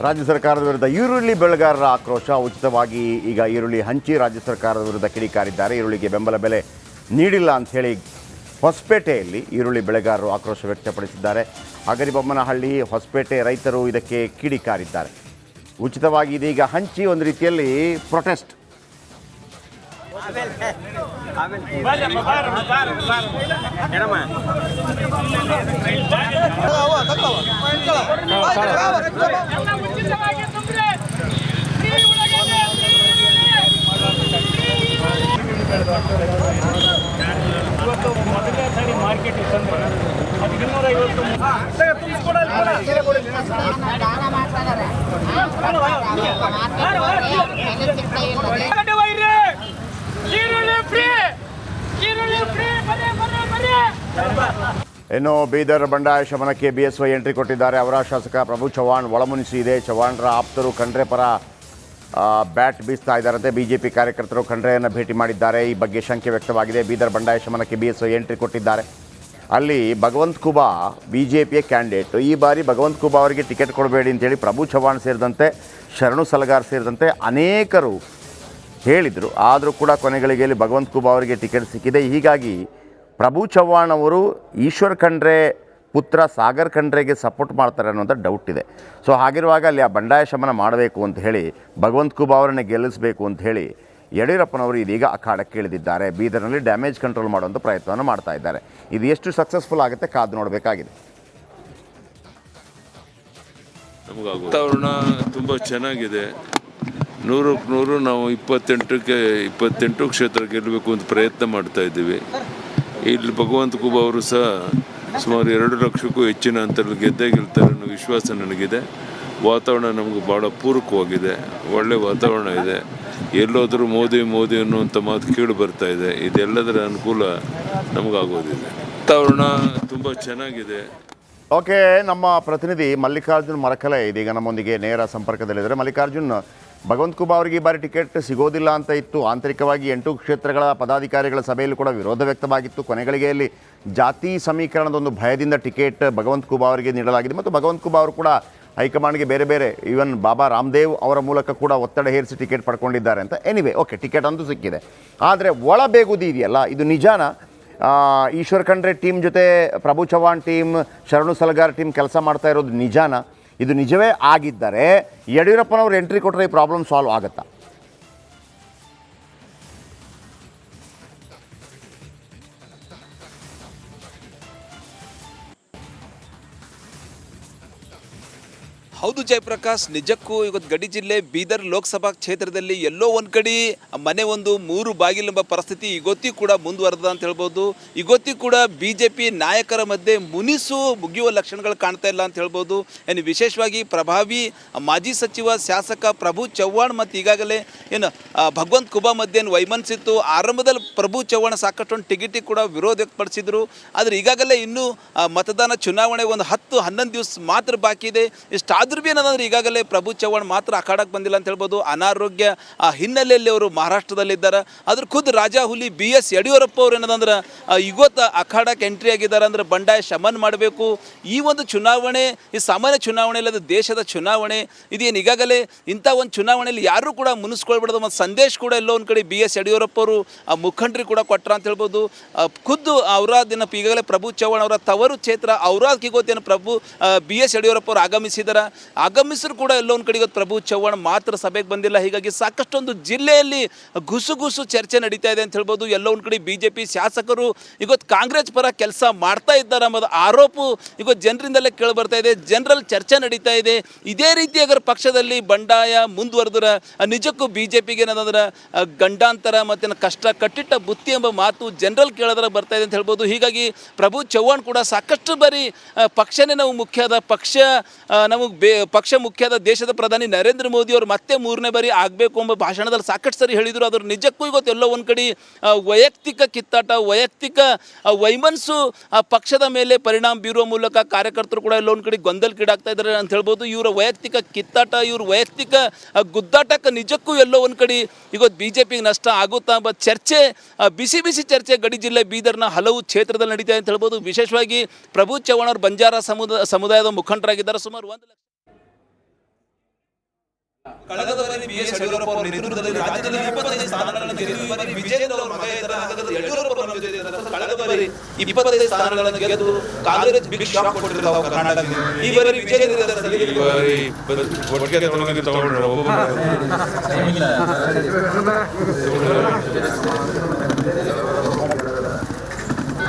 ರಾಜ್ಯ ಸರ್ಕಾರದ ವಿರುದ್ಧ ಈರುಳ್ಳಿ ಬೆಳೆಗಾರರ ಆಕ್ರೋಶ. ಉಚಿತವಾಗಿ ಈಗ ಈರುಳ್ಳಿ ಹಂಚಿ ರಾಜ್ಯ ಸರ್ಕಾರದ ವಿರುದ್ಧ ಕಿಡಿಕಾರಿದ್ದಾರೆ. ಈರುಳ್ಳಿಗೆ ಬೆಂಬಲ ಬೆಲೆ ನೀಡಿಲ್ಲ ಅಂಥೇಳಿ ಹೊಸಪೇಟೆಯಲ್ಲಿ ಈರುಳ್ಳಿ ಬೆಳೆಗಾರರು ಆಕ್ರೋಶ ವ್ಯಕ್ತಪಡಿಸಿದ್ದಾರೆ. ಹಗರಿಬೊಮ್ಮನಹಳ್ಳಿ, ಹೊಸಪೇಟೆ ರೈತರು ಇದಕ್ಕೆ ಕಿಡಿಕಾರಿದ್ದಾರೆ. ಉಚಿತವಾಗಿ ಇದೀಗ ಹಂಚಿ ಒಂದು ರೀತಿಯಲ್ಲಿ ಪ್ರೊಟೆಸ್ಟ್. ಮೊದಲನೇ ಸಾರಿ ಮಾರ್ಕೆಟ್ ತಂದ್ರೆ ಅದು 250. ಇನ್ನು ಬೀದರ್ ಬಂಡಾಯ ಶಮನಕ್ಕೆ BSY ಎಂಟ್ರಿ ಕೊಟ್ಟಿದ್ದಾರೆ. ಅವರ ಶಾಸಕ ಪ್ರಭು ಚವ್ಹಾಣ್ ಒಳಮುನಿಸಿ ಇದೆ. ಚವ್ಹಾಣ್ರ ಆಪ್ತರು ಖಂಡ್ರೆ ಪರ ಬ್ಯಾಟ್ ಬೀಸ್ತಾ ಇದ್ದಾರಂತೆ. BJP ಕಾರ್ಯಕರ್ತರು ಖಂಡ್ರೆಯನ್ನು ಭೇಟಿ ಮಾಡಿದ್ದಾರೆ. ಈ ಬಗ್ಗೆ ಶಂಕೆ ವ್ಯಕ್ತವಾಗಿದೆ. ಬೀದರ್ ಬಂಡಾಯ ಶಮನಕ್ಕೆ BSY ಎಂಟ್ರಿ ಕೊಟ್ಟಿದ್ದಾರೆ. ಅಲ್ಲಿ ಭಗವಂತ್ ಖೂಬಾ BJPಯ ಕ್ಯಾಂಡಿಡೇಟ್. ಈ ಬಾರಿ ಭಗವಂತ್ ಖೂಬಾ ಅವರಿಗೆ ಟಿಕೆಟ್ ಕೊಡಬೇಡಿ ಅಂತೇಳಿ ಪ್ರಭು ಚವ್ಹಾಣ್ ಸೇರಿದಂತೆ ಶರಣು ಸಲಗಾರ್ ಸೇರಿದಂತೆ ಅನೇಕರು ಹೇಳಿದರು. ಆದರೂ ಕೂಡ ಕೊನೆಗಳಿಗೆಯಲ್ಲಿ ಭಗವಂತ್ ಖೂಬಾ ಅವರಿಗೆ ಟಿಕೆಟ್ ಸಿಕ್ಕಿದೆ. ಹೀಗಾಗಿ ಪ್ರಭು ಚವ್ಹಾಣ್ ಅವರು ಈಶ್ವರ್ ಖಂಡ್ರೆ ಪುತ್ರ ಸಾಗರ್ ಖಂಡ್ರೆಗೆ ಸಪೋರ್ಟ್ ಮಾಡ್ತಾರೆ ಅನ್ನೋಂಥ ಡೌಟ್ ಇದೆ. ಸೊ ಹಾಗಿರುವಾಗ ಅಲ್ಲಿ ಆ ಬಂಡಾಯ ಶಮನ ಮಾಡಬೇಕು ಅಂತ ಹೇಳಿ, ಭಗವಂತ್ ಖೂಬಾ ಅವರನ್ನೇ ಗೆಲ್ಲಿಸಬೇಕು ಅಂತ ಹೇಳಿ ಯಡಿಯೂರಪ್ಪನವರು ಇದೀಗ ಅಖಾಡಕ್ಕೆ ಇಳಿದಿದ್ದಾರೆ. ಬೀದರ್ನಲ್ಲಿ ಡ್ಯಾಮೇಜ್ ಕಂಟ್ರೋಲ್ ಮಾಡುವಂಥ ಪ್ರಯತ್ನವನ್ನು ಮಾಡ್ತಾ ಇದ್ದಾರೆ. ಇದು ಎಷ್ಟು ಸಕ್ಸಸ್ಫುಲ್ ಆಗುತ್ತೆ ಕಾದು ನೋಡಬೇಕಾಗಿದೆ. ನಮಗೆ ವಾತಾವರಣ ತುಂಬ ಚೆನ್ನಾಗಿದೆ. 100ಕ್ಕೆ 100 ನಾವು 28 ಕ್ಷೇತ್ರ ಗೆಲ್ಲಬೇಕು ಅಂತ ಪ್ರಯತ್ನ ಮಾಡ್ತಾ ಇದ್ದೀವಿ. ಇಲ್ಲಿ ಭಗವಂತ ಖೂಬಾ ಅವರು ಸಹ ಸುಮಾರು 2 ಲಕ್ಷಕ್ಕೂ ಹೆಚ್ಚಿನ ಅಂತರಲ್ಲಿ ಗೆದ್ದೇ ಗೆಲ್ತಾರೆ ಅನ್ನೋ ವಿಶ್ವಾಸ ನನಗಿದೆ. ವಾತಾವರಣ ನಮಗೆ ಭಾಳ ಪೂರಕವಾಗಿದೆ. ಒಳ್ಳೆ ವಾತಾವರಣ ಇದೆ. ಎಲ್ಲೋದ್ರೂ ಮೋದಿ ಅನ್ನುವಂಥ ಮಾತು ಕೇಳಿ ಬರ್ತಾ ಇದೆ. ಇದೆಲ್ಲದರ ಅನುಕೂಲ ನಮಗಾಗೋದಿದೆ. ವಾತಾವರಣ ತುಂಬ ಚೆನ್ನಾಗಿದೆ. ಓಕೆ, ನಮ್ಮ ಪ್ರತಿನಿಧಿ ಮಲ್ಲಿಕಾರ್ಜುನ್ ಮರಕಲೆ ಇದೀಗ ನಮ್ಮೊಂದಿಗೆ ನೇರ ಸಂಪರ್ಕದಲ್ಲಿದ್ದಾರೆ. ಮಲ್ಲಿಕಾರ್ಜುನ್, ಭಗವಂತ್ ಖೂಬಾ ಅವರಿಗೆ ಈ ಬಾರಿ ಟಿಕೆಟ್ ಸಿಗೋದಿಲ್ಲ ಅಂತ ಇತ್ತು. ಆಂತರಿಕವಾಗಿ 8 ಕ್ಷೇತ್ರಗಳ ಪದಾಧಿಕಾರಿಗಳ ಸಭೆಯಲ್ಲಿ ಕೂಡ ವಿರೋಧ ವ್ಯಕ್ತವಾಗಿತ್ತು. ಕೊನೆಗಳಿಗೆಯಲ್ಲಿ ಜಾತಿ ಸಮೀಕರಣದ ಒಂದು ಭಯದಿಂದ ಟಿಕೆಟ್ ಭಗವಂತ್ ಖೂಬಾ ಅವರಿಗೆ ನೀಡಲಾಗಿದೆ. ಮತ್ತು ಭಗವಂತ್ ಖೂಬಾ ಅವರು ಕೂಡ ಹೈಕಮಾಂಡ್ಗೆ ಬೇರೆ ಈವನ್ ಬಾಬಾ ರಾಮದೇವ್ ಅವರ ಮೂಲಕ ಕೂಡ ಒತ್ತಡ ಹೇರಿಸಿ ಟಿಕೆಟ್ ಪಡ್ಕೊಂಡಿದ್ದಾರೆ ಅಂತ. ಎನಿವೆ, ಓಕೆ, ಟಿಕೆಟ್ ಅಂತೂ ಸಿಕ್ಕಿದೆ. ಆದರೆ ಒಳಬೇಗುದಿ ಇದೆಯಲ್ಲ, ಇದು ನಿಜಾನ? ಈಶ್ವರ್ ಖಂಡ್ರೆ ಟೀಮ್ ಜೊತೆ ಪ್ರಭು ಚವ್ಹಾಣ್ ಟೀಮ್, ಶರಣು ಸಲಗಾರ್ ಟೀಮ್ ಕೆಲಸ ಮಾಡ್ತಾ ಇರೋದು ನಿಜಾನ? ಇದು ನಿಜವೇ ಆಗಿದ್ದರೆ ಯಡಿಯೂರಪ್ಪನವರು ಎಂಟ್ರಿ ಕೊಟ್ಟರೆ ಈ ಪ್ರಾಬ್ಲಮ್ ಸಾಲ್ವ್ ಆಗುತ್ತಾ? ಹೌದು ಜಯಪ್ರಕಾಶ್, ನಿಜಕ್ಕೂ ಇವತ್ತು ಗಡಿ ಜಿಲ್ಲೆ ಬೀದರ್ ಲೋಕಸಭಾ ಕ್ಷೇತ್ರದಲ್ಲಿ ಎಲ್ಲೋ ಒಂದು ಕಡೆ ಮನೆ ಒಂದು 3 ಬಾಗಿಲೆಂಬ ಪರಿಸ್ಥಿತಿ ಇವತ್ತಿಗೂ ಕೂಡ ಮುಂದುವರೆದ ಅಂತ ಹೇಳ್ಬೋದು. ಇವತ್ತಿಗೂ ಕೂಡ BJP ನಾಯಕರ ಮಧ್ಯೆ ಮುಗಿಯುವ ಲಕ್ಷಣಗಳು ಕಾಣ್ತಾ ಇಲ್ಲ ಅಂತ ಹೇಳ್ಬೋದು. ಏನು ವಿಶೇಷವಾಗಿ ಪ್ರಭಾವಿ ಮಾಜಿ ಸಚಿವ ಶಾಸಕ ಪ್ರಭು ಚವ್ಹಾಣ್ ಮತ್ತು ಈಗಾಗಲೇ ಏನು ಭಗವಂತ್ ಖೂಬಾ ಮಧ್ಯೆ ಏನು ವೈಮನಸ್ಸಿತ್ತು. ಆರಂಭದಲ್ಲಿ ಪ್ರಭು ಚವ್ಹಾಣ್ ಸಾಕಷ್ಟು ಒಂದು ಟಿಕೆಟಿಗೆ ಕೂಡ ವಿರೋಧ ವ್ಯಕ್ತಪಡಿಸಿದರು. ಆದರೆ ಈಗಾಗಲೇ ಇನ್ನೂ ಮತದಾನ ಚುನಾವಣೆ ಒಂದು 10-11 ದಿವಸ ಮಾತ್ರ ಬಾಕಿ ಇದೆ. ಇಷ್ಟಾದರೂ ಭೀ ಏನಂದ್ರೆ ಈಗಾಗಲೇ ಪ್ರಭು ಚವ್ಹಾಣ್ ಮಾತ್ರ ಅಖಾಡಕ್ಕೆ ಬಂದಿಲ್ಲ ಅಂತ ಹೇಳ್ಬೋದು. ಅನಾರೋಗ್ಯ ಹಿನ್ನೆಲೆಯಲ್ಲಿ ಅವರು ಮಹಾರಾಷ್ಟ್ರದಲ್ಲಿದ್ದಾರೆ. ಅದ್ರ ಖುದ್ದು ರಾಜಾ ಹುಲಿ BS ಯಡಿಯೂರಪ್ಪ ಅವರು ಏನದಂದ್ರೆ ಇವತ್ತು ಅಖಾಡಕ್ಕೆ ಎಂಟ್ರಿ ಆಗಿದ್ದಾರೆ. ಅಂದರೆ ಬಂಡಾಯ ಶಮನ ಮಾಡಬೇಕು. ಈ ಒಂದು ಚುನಾವಣೆ ಈ ಸಾಮಾನ್ಯ ಚುನಾವಣೆ ಇಲ್ಲದ ದೇಶದ ಚುನಾವಣೆ ಇದೇನು. ಈಗಾಗಲೇ ಇಂಥ ಒಂದು ಚುನಾವಣೆಯಲ್ಲಿ ಯಾರೂ ಕೂಡ ಮುನಿಸ್ಕೊಳ್ಬಿಡೋದು ಒಂದು ಸಂದೇಶ ಕೂಡ ಎಲ್ಲೋ ಒಂದು ಕಡೆ BS ಯಡಿಯೂರಪ್ಪ ಅವರು ಮುಖಂಡರಿಗೆ ಕೂಡ ಕೊಟ್ಟರು ಅಂತ ಹೇಳ್ಬೋದು. ಖುದ್ದು ಔರಾದಿನ ಈಗಾಗಲೇ ಪ್ರಭು ಚವ್ಹಾಣ್ ಅವರ ತವರು ಕ್ಷೇತ್ರ ಔರಾದ್ಗೆ ಗೊತ್ತೇನು BS ಯಡಿಯೂರಪ್ಪ ಅವರು ಆಗಮಿಸಿದ್ರು ಕೂಡ ಎಲ್ಲೋ ಒಂದು ಕಡೆ ಇವತ್ತು ಪ್ರಭು ಚವ್ಹಾಣ್ ಮಾತ್ರ ಸಭೆಗೆ ಬಂದಿಲ್ಲ. ಹೀಗಾಗಿ ಸಾಕಷ್ಟೊಂದು ಜಿಲ್ಲೆಯಲ್ಲಿ ಗುಸು ಚರ್ಚೆ ನಡೀತಾ ಇದೆ ಅಂತ ಹೇಳ್ಬೋದು. ಎಲ್ಲೋ ಒಂದು ಕಡೆ BJP ಶಾಸಕರು ಇವತ್ತು ಕಾಂಗ್ರೆಸ್ ಪರ ಕೆಲಸ ಮಾಡ್ತಾ ಇದ್ದಾರೆ ಅನ್ನೋದು ಆರೋಪ ಇವತ್ತು ಜನರಿಂದಲೇ ಕೇಳಿ ಬರ್ತಾ ಇದೆ. ಜನರಲ್ಲಿ ಚರ್ಚೆ ನಡೀತಾ ಇದೆ. ಇದೇ ರೀತಿ ಅಗರ ಪಕ್ಷದಲ್ಲಿ ಬಂಡಾಯ ಮುಂದುವರೆದ್ರೆ ನಿಜಕ್ಕೂ BJPಗೆ ಏನಂದ್ರೆ ಗಂಡಾಂತರ ಮತ್ತು ಕಷ್ಟ ಕಟ್ಟಿಟ್ಟ ಬುತ್ತಿ ಎಂಬ ಮಾತು ಜನರಲ್ಲಿ ಕೇಳೋದ್ರ ಬರ್ತಾ ಇದೆ ಅಂತ ಹೇಳ್ಬೋದು. ಹೀಗಾಗಿ ಪ್ರಭು ಚವ್ಹಾಣ್ ಕೂಡ ಸಾಕಷ್ಟು ಬಾರಿ ಪಕ್ಷನೇ ನಾವು ಮುಖ್ಯದ ಪಕ್ಷ ಪಕ್ಷ ಮುಖ್ಯದ ದೇಶದ ಪ್ರಧಾನಿ ನರೇಂದ್ರ ಮೋದಿ ಅವರು ಮತ್ತೆ 3ನೇ ಬಾರಿ ಆಗಬೇಕು ಎಂಬ ಭಾಷಣದಲ್ಲಿ ಸಾಕಷ್ಟು ಸರಿ ಹೇಳಿದರು. ಅದ್ರ ನಿಜಕ್ಕೂ ಇವತ್ತು ಎಲ್ಲೋ ಒಂದು ಕಡೆ ವೈಯಕ್ತಿಕ ಕಿತ್ತಾಟ, ವೈಯಕ್ತಿಕ ವೈಮನಸ್ಸು ಪಕ್ಷದ ಮೇಲೆ ಪರಿಣಾಮ ಬೀರುವ ಮೂಲಕ ಕಾರ್ಯಕರ್ತರು ಕೂಡ ಎಲ್ಲೋ ಒಂದು ಕಡೆ ಗೊಂದಲಕ್ಕೀಡಾಗ್ತಾ ಇದ್ದಾರೆ ಅಂತ ಹೇಳ್ಬೋದು. ಇವರ ವೈಯಕ್ತಿಕ ಕಿತ್ತಾಟ, ಇವ್ರ ವೈಯಕ್ತಿಕ ಗುದ್ದಾಟಕ್ಕೆ ನಿಜಕ್ಕೂ ಎಲ್ಲೋ ಒಂದು ಕಡೆ ಇವತ್ತು BJPಗೆ ನಷ್ಟ ಆಗುತ್ತಾ ಎಂಬ ಚರ್ಚೆ, ಬಿಸಿ ಚರ್ಚೆ ಗಡಿ ಜಿಲ್ಲೆ ಬೀದರ್ನ ಹಲವು ಕ್ಷೇತ್ರದಲ್ಲಿ ನಡೀತಾ ಅಂತ ಹೇಳ್ಬೋದು. ವಿಶೇಷವಾಗಿ ಪ್ರಭು ಚವ್ಹಾಣ್ ಅವರು ಬಂಜಾರ ಸಮುದಾಯದ ಮುಖಂಡರಾಗಿದ್ದಾರೆ. ಸುಮಾರು 1 ಲಕ್ಷ ಕಳೆದ ಬಾರಿ ಬಿ.ಎಸ್. ಯಡಿಯೂರಪ್ಪ ಅವರ ನೇತೃತ್ವದಲ್ಲಿ ರಾಜ್ಯದಲ್ಲಿ 25 ಸ್ಥಾನಗಳನ್ನು ಗೆದ್ದು ಈ ಬಾರಿ ವಿಜೇಂದ್ರ ಅವರ ಮಗ ಇದ್ದಾರೆ. ಹಾಗಾದ್ರೆ ಯಡಿಯೂರಪ್ಪ ಅವರ ಜೊತೆ ಇದ್ದಾರೆ. ಕಳೆದ ಬಾರಿ 25 ಸ್ಥಾನಗಳನ್ನು ಗೆದ್ದು ಕಾಂಗ್ರೆಸ್ ಬಿಗ್ ಶಾಕ್ ಕೊಟ್ಟಿರ್ತಾವ ಕರ್ನಾಟಕಕ್ಕೆ. ಈ ಬಾರಿ ವಿಜೇಂದ್ರ ಇದ್ದಾರೆ. ಈ ಬಾರಿ ಒಟ್ಟಿಗೆ ತಗೊಂಡ್ರೆ